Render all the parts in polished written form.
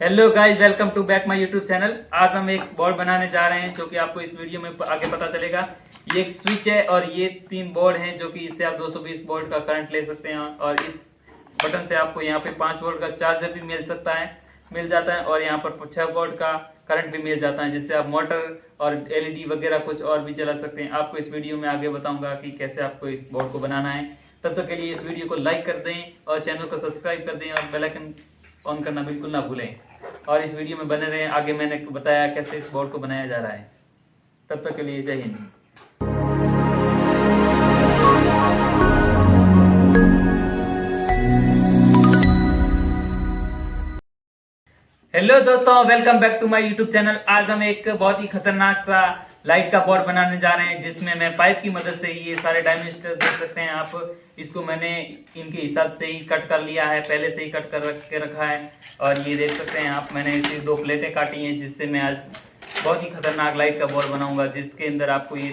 Hello guys, welcome to back my YouTube channel. आज हम एक बोर्ड बनाने जा रहे हैं जो कि आपको इस वीडियो में आगे पता चलेगा। ये एक स्विच है और ये 3 बोर्ड हैं जो कि इससे आप 220 वोल्ट का करंट ले सकते हैं और इस बटन से आपको यहाँ पे 5 वोल्ट का चार्जर भी मिल जाता है और यहाँ पर 6 वोल्ट का करंट भी मिल जाता है, जिससे आप मोटर और एलईडी वगैरह कुछ और भी चला सकते हैं। आपको इस वीडियो में आगे बताऊंगा कि कैसे आपको इस बोर्ड को बनाना है। तब तक के लिए इस वीडियो को लाइक कर दें और चैनल को सब्सक्राइब कर दें और बेल आइकन ऑन करना बिल्कुल ना भूलें और इस वीडियो में बने रहें। आगे मैंने बताया कैसे इस बोर्ड को बनाया जा रहा है। तब तक के लिए जय हिंद। हेलो दोस्तों, welcome back to my YouTube channel. आज हम एक बहुत ही खतरनाक सा लाइट का बोर्ड बनाने जा रहे हैं, जिसमें मैं पाइप की मदद से ये सारे डायमेंशन देख सकते हैं आप। इसको मैंने इनके हिसाब से ही कट कर लिया है, पहले से ही कट कर रखा है और ये देख सकते हैं आप। मैंने इसे 2 प्लेटें काटी हैं, जिससे मैं आज बहुत ही खतरनाक लाइट का बोर्ड बनाऊंगा, जिसके अंदर आपको ये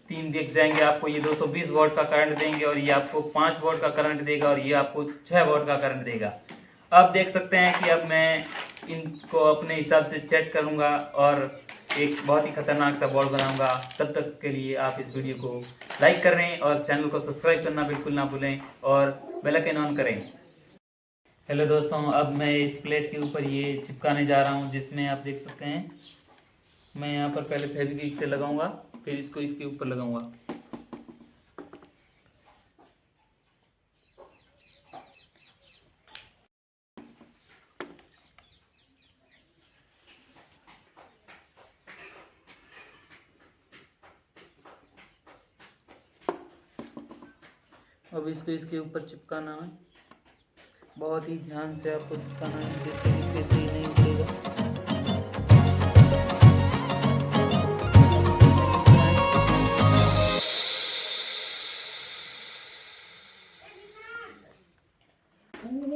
तीन दिख जाएंगे। आपको ये 220 वोल्ट का करंट देंगे और ये आपको 5 वोल्ट का करंट देगा और ये आपको 6 वोल्ट का करंट देगा। आप देख सकते हैं कि अब मैं इनको अपने हिसाब से सेट करूंगा और एक बहुत ही खतरनाक सा बोर्ड बनाऊंगा। तब तक के लिए आप इस वीडियो को लाइक कर रहे हैं और चैनल को सब्सक्राइब करना बिल्कुल ना भूलें और बेल आइकन ऑन करें। हेलो दोस्तों, अब मैं इस प्लेट के ऊपर ये चिपकाने जा रहा हूँ, जिसमें आप देख सकते हैं मैं यहाँ पर पहले फेविक्विक से लगाऊंगा, फिर इसको इसके ऊपर लगाऊंगा। अब इसको इसके ऊपर चिपकाना है। बहुत ही ध्यान से आपको चिपकाना है, जिससे नीचे से नहीं उतरेगा।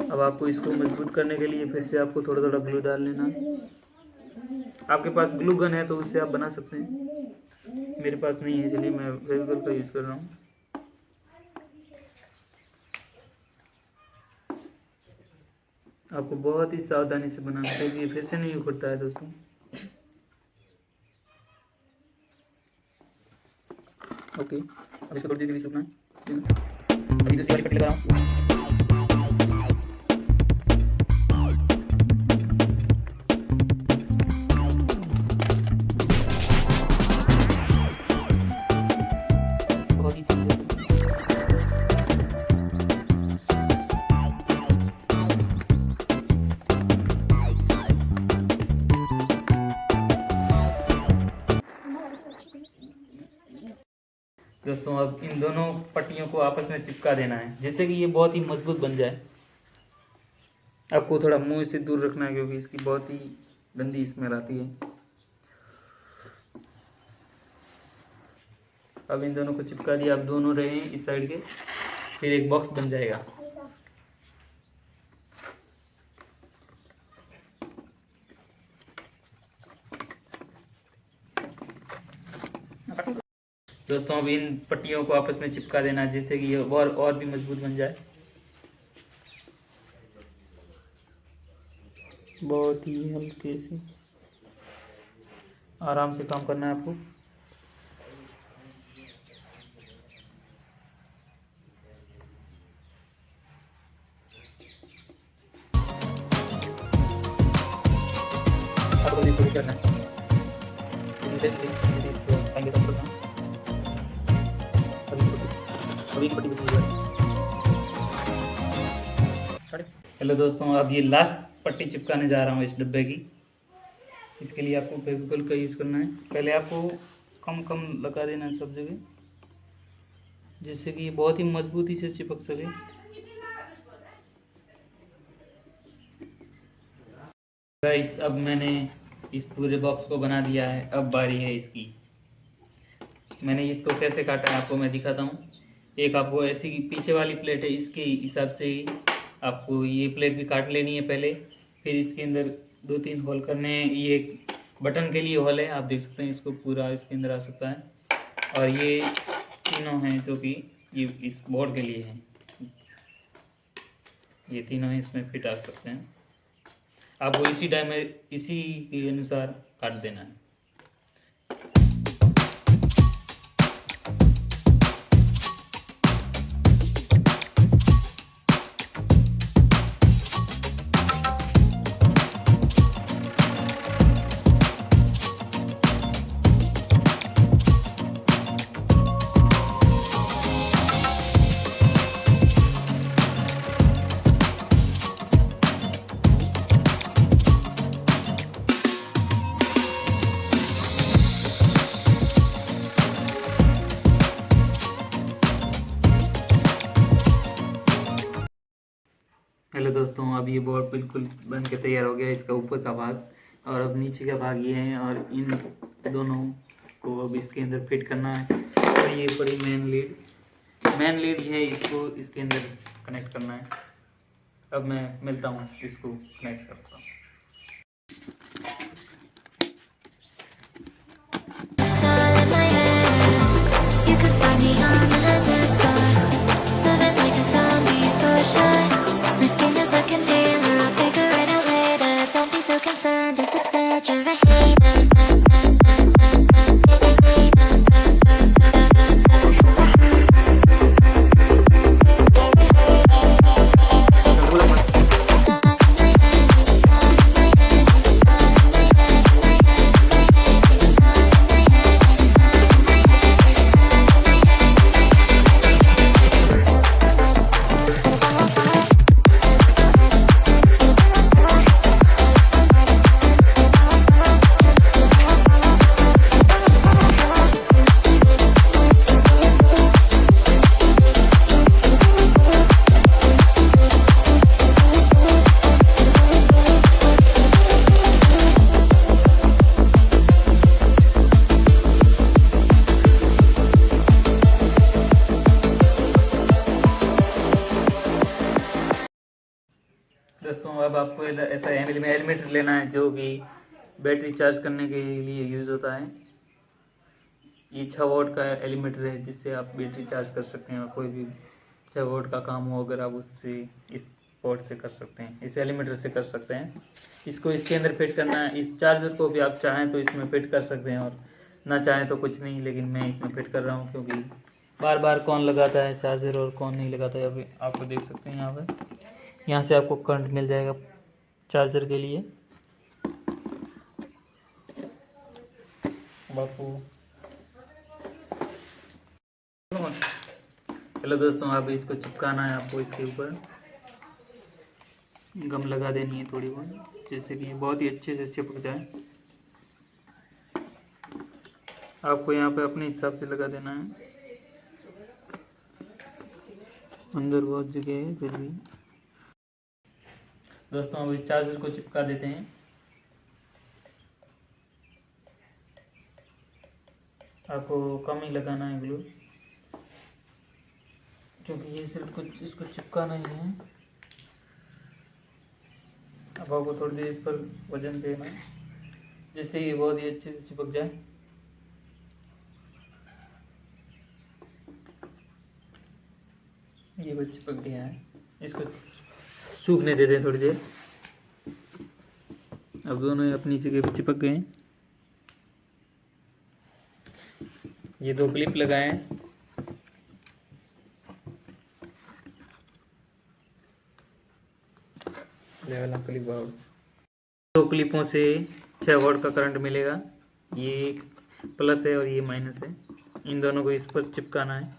अब आपको इसको मजबूत करने के लिए फिर से आपको थोड़ा थोड़ा ग्लू डाल लेना। आपके पास ग्लू गन है तो उससे आप बना सकते हैं, मेरे पास नहीं है, इसलिए मैं फेविकोल का यूज़ कर रहा हूँ। आपको बहुत ही सावधानी से बनाना है, क्योंकि ये फिर से नहीं उखड़ता है दोस्तों। ओके, अब इसको थोड़ी देर के लिए सूखना है। अभी दूसरी वाली पट्टी लगा रहा हूँ। दोस्तों, अब इन दोनों पट्टियों को आपस में चिपका देना है, जिससे कि ये बहुत ही मजबूत बन जाए। आपको थोड़ा मुंह से दूर रखना है, क्योंकि इसकी बहुत ही गंदी स्मेल आती है। अब इन दोनों को चिपका दिया। अब दोनों रहे इस साइड के, फिर एक बॉक्स बन जाएगा। दोस्तों, अब इन पट्टियों को आपस में चिपका देना, जिससे कि ये और भी मजबूत बन जाए। बहुत ही हल्के से आराम से काम करना है आपको। आपको भी पूरी करना है। हेलो दोस्तों, अब ये लास्ट पट्टी चिपकाने जा रहा हूँ इस डब्बे की। इसके लिए आपको फेविकोल का यूज़ करना है। पहले आपको कम कम लगा देना है सब जगह, जिससे कि ये बहुत ही मजबूती से चिपक सके। गाइस, अब मैंने इस पूरे बॉक्स को बना दिया है। अब बारी है इसकी। मैंने इसको कैसे काटा है आपको मैं दिखाता हूँ। एक आपको ऐसी पीछे वाली प्लेट है, इसके हिसाब से ही आपको ये प्लेट भी काट लेनी है पहले। फिर इसके अंदर 2-3 होल करने हैं। ये बटन के लिए होल है, आप देख सकते हैं, इसको पूरा इसके अंदर आ सकता है। और ये तीनों हैं जो कि ये इस बोर्ड के लिए हैं। ये तीनों ही इसमें फिट आ सकते हैं। आपको इसी के अनुसार काट देना है। हेलो दोस्तों, अब ये बोर्ड बिल्कुल बन के तैयार हो गया, इसका ऊपर का भाग, और अब नीचे का भाग ये है, और इन दोनों को अब इसके अंदर फिट करना है। और ये बड़ी मेन लीड है, इसको इसके अंदर कनेक्ट करना है। अब मैं मिलता हूँ, इसको कनेक्ट करता हूँ। दोस्तों, अब आपको ऐसा हेलमेट लेना है जो कि बैटरी चार्ज करने के लिए यूज़ होता है। ये 6 वोल्ट का एलिमेटर है, जिससे आप बैटरी चार्ज कर सकते हैं, और कोई भी 6 वोल्ट का काम हो अगर आप उससे इस पोर्ट से कर सकते हैं, इस एलिमेटर से कर सकते हैं। इसको इसके अंदर फिट करना है। इस चार्जर को भी आप चाहें तो इसमें फिट कर सकते हैं, और ना चाहें तो कुछ नहीं, लेकिन मैं इसमें फिट कर रहा हूँ क्योंकि बार बार कौन लगाता है चार्जर और कौन नहीं लगाता है। अभी आपको देख सकते हैं यहाँ से आपको करंट मिल जाएगा चार्जर के लिए। बापू, हेलो दोस्तों, अब इसको चिपकाना है आपको। इसके ऊपर गम लगा देनी है थोड़ी बहुत, जैसे कि बहुत ही अच्छे से चिपक जाए। आपको यहाँ पे अपने हिसाब से लगा देना है। अंदर बहुत जगह है फिर भी। दोस्तों, अब इस चार्जर को चिपका देते हैं। आपको कम ही लगाना है ग्लू, क्योंकि ये सिर्फ कुछ इसको चिपकाना ही है। अब आपको थोड़ी देर इस पर वजन देना है, जिससे ये बहुत ही अच्छे से चिपक जाए। ये बस चिपक गया है, इसको सूखने दे दें थोड़ी देर। अब दोनों अपनी जगह पे चिपक गए हैं। ये 2 क्लिप लगाए हैं। Level clip out. 2 क्लिपों से 6 वोल्ट का करंट मिलेगा। ये प्लस है और ये माइनस है। इन दोनों को इस पर चिपकाना है,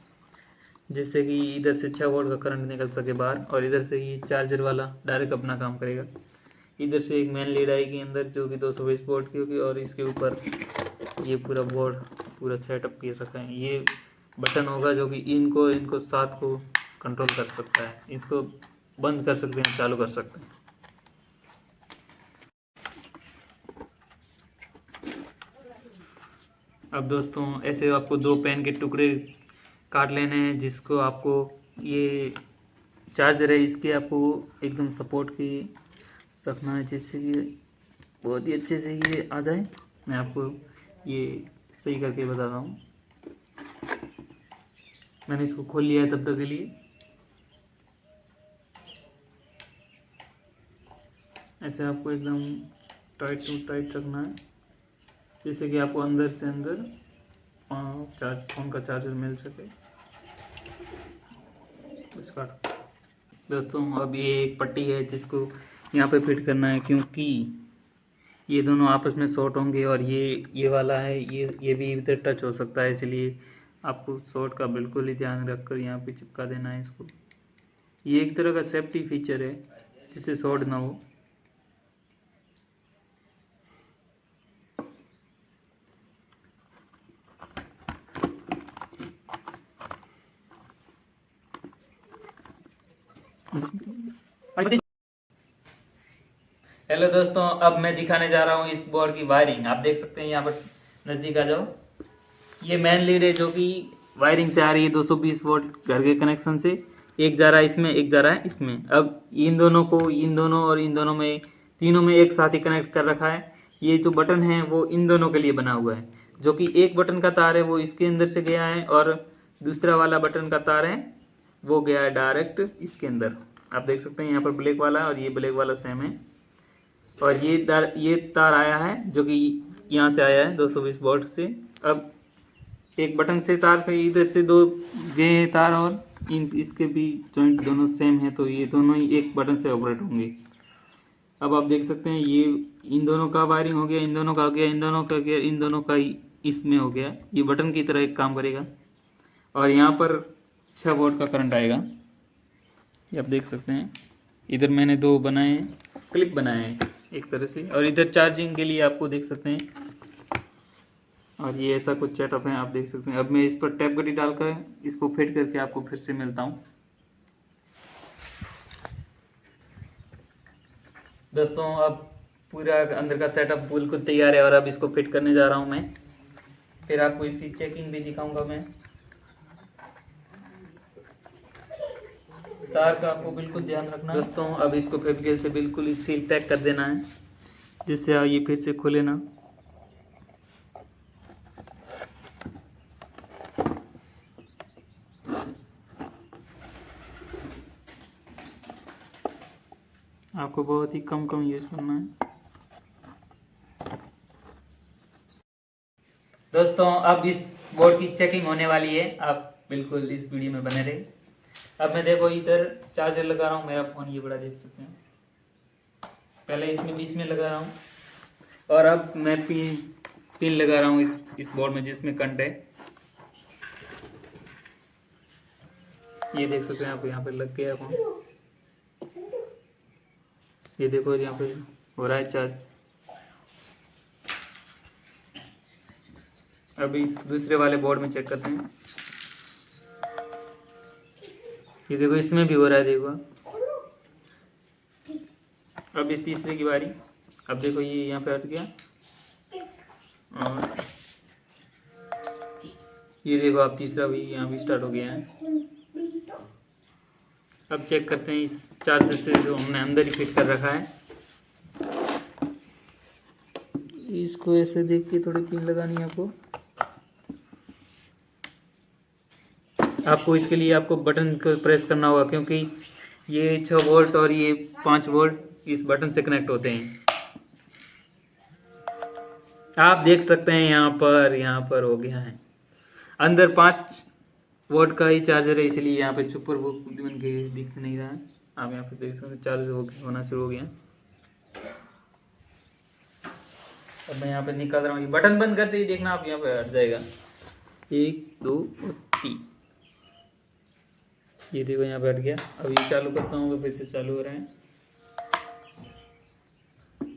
जिससे कि इधर से 6 वोल्ट का करंट निकल सके बाहर, और इधर से ये चार्जर वाला डायरेक्ट अपना काम करेगा। इधर से एक मेन लीड आएगी अंदर, जो कि 220 वोल्ट की होगी, और इसके ऊपर ये पूरा बोर्ड पूरा सेटअप किया रखा है। ये बटन होगा जो कि इनको साथ को कंट्रोल कर सकता है। इसको बंद कर सकते हैं, चालू कर सकते हैं। अब दोस्तों, ऐसे आपको 2 पेन के टुकड़े काट लेने हैं, जिसको आपको ये चार्जर है इसके आपको एकदम सपोर्ट की रखना है, जिससे कि बहुत ही अच्छे से ये आ जाए। मैं आपको ये सही करके बता रहा हूँ। मैंने इसको खोल लिया है तब तक के लिए। ऐसे आपको एकदम टाइट टू टाइट रखना है, जिससे कि आपको अंदर से अंदर फ़ोन का चार्जर मिल सके। इसका दोस्तों अब ये एक पट्टी है जिसको यहाँ पे फिट करना है, क्योंकि ये दोनों आपस में शॉर्ट होंगे और ये वाला है, ये भी इधर टच हो सकता है, इसलिए आपको शॉर्ट का बिल्कुल ही ध्यान रखकर यहाँ पे चिपका देना है इसको। ये एक तरह का सेफ्टी फीचर है जिससे शॉर्ट ना हो। हेलो दोस्तों, अब मैं दिखाने जा रहा हूँ इस बोर्ड की वायरिंग। आप देख सकते हैं यहाँ पर, नज़दीक आ जाओ। ये मेन लीड है जो कि वायरिंग से आ रही है 220 वोल्ट घर के कनेक्शन से। एक जा रहा है इसमें, एक जा रहा है इसमें। अब इन दोनों को, इन दोनों और इन दोनों में, तीनों में एक साथ ही कनेक्ट कर रखा है। ये जो बटन है वो इन दोनों के लिए बना हुआ है, जो कि एक बटन का तार है वो इसके अंदर से गया है और दूसरा वाला बटन का तार है वो गया है डायरेक्ट इसके अंदर। आप देख सकते हैं यहाँ पर ब्लैक वाला और ये ब्लैक वाला सेम है। और ये तार आया है जो कि यहाँ से आया है 220 वोल्ट से। अब एक बटन से तार से इधर से दो गए तार और इसके भी जॉइंट दोनों सेम है, तो ये दोनों ही एक बटन से ऑपरेट होंगे। अब आप देख सकते हैं ये इन दोनों का वायरिंग हो गया, इन दोनों का हो गया, इन दोनों का गया, इन दोनों का ही इसमें हो गया। ये बटन की तरह एक काम करेगा और यहाँ पर 6 वोल्ट का करंट आएगा। ये आप देख सकते हैं। इधर मैंने दो बनाए हैं, क्लिप बनाए हैं एक तरह से, और इधर चार्जिंग के लिए आपको देख सकते हैं। और ये ऐसा कुछ सेटअप है, आप देख सकते हैं। अब मैं इस पर टैप घड़ी डालकर इसको फिट करके आपको फिर से मिलता हूँ। दोस्तों अब पूरा अंदर का सेटअप बिल्कुल तैयार है और अब इसको फिट करने जा रहा हूँ मैं। फिर आपको इसकी चेकिंग भी दिखाऊंगा मैं। तार का आपको बिल्कुल ध्यान रखना है दोस्तों। अब इसको फेविकोल से बिल्कुल सील पैक कर देना है, जिससे ये फिर से खुले ना। आपको बहुत ही कम यूज करना है दोस्तों। अब इस बोर्ड की चेकिंग होने वाली है, आप बिल्कुल इस वीडियो में बने रहे। अब मैं देखो इधर चार्जर लगा रहा हूँ, मेरा फ़ोन ये बड़ा देख सकते हैं। पहले इसमें बीच में लगा रहा हूँ और अब मैं पिन लगा रहा हूँ इस बोर्ड में जिसमें करंट है। ये देख सकते हैं आप, यहाँ पे लग गया फोन। ये देखो यहाँ पे हो रहा है चार्ज। अब इस दूसरे वाले बोर्ड में चेक करते हैं। ये देखो इसमें भी हो रहा है, देखो। अब इस तीसरे की बारी। अब देखो ये यहाँ पे हट गया और ये देखो अब तीसरा भी यहाँ भी स्टार्ट हो गया है। अब चेक करते हैं इस चार्जर से जो हमने अंदर ही फिट कर रखा है। इसको ऐसे देख के थोड़ी पिन लगानी है आपको इसके लिए आपको बटन को प्रेस करना होगा, क्योंकि ये 6 वोल्ट और ये 5 वोल्ट इस बटन से कनेक्ट होते हैं। आप देख सकते हैं यहाँ पर हो गया है। अंदर 5 वोल्ट का ही चार्जर है, इसलिए यहाँ पे सुपर वो बन के दिख नहीं रहा है। आप यहाँ पे देख सकते हैं चार्ज होना शुरू हो गया। अब मैं यहाँ पे निकाल रहा हूँ। ये बटन बंद करते ही देखना आप यहाँ पे हट जाएगा। 1 2 और 3। ये देखो यहाँ पे हट गया। अब ये चालू करता हूँ तो फिर से चालू हो रहे हैं।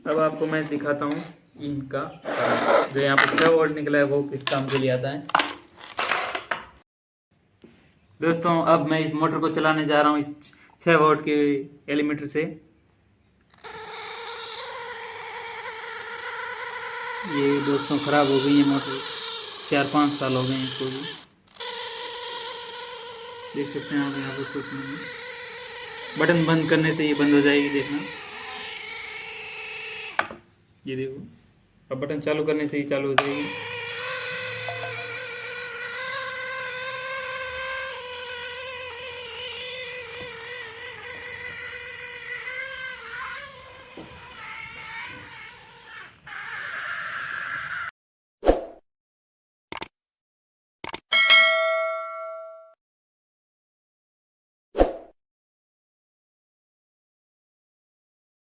अब आपको मैं दिखाता हूँ इनका जो यहाँ पे 6 वोल्ट निकला है वो किस काम के लिए आता है। दोस्तों अब मैं इस मोटर को चलाने जा रहा हूँ इस 6 वोल्ट के एलीमीटर से। ये दोस्तों ख़राब हो गई है मोटर, 4-5 साल हो गए हैं इसको भी। देख सकते हैं आप यहाँ पर कुछ नहीं, बटन बंद करने से ये बंद हो जाएगी, देखना। ये देखो अब बटन चालू करने से ही चालू हो जाएगी।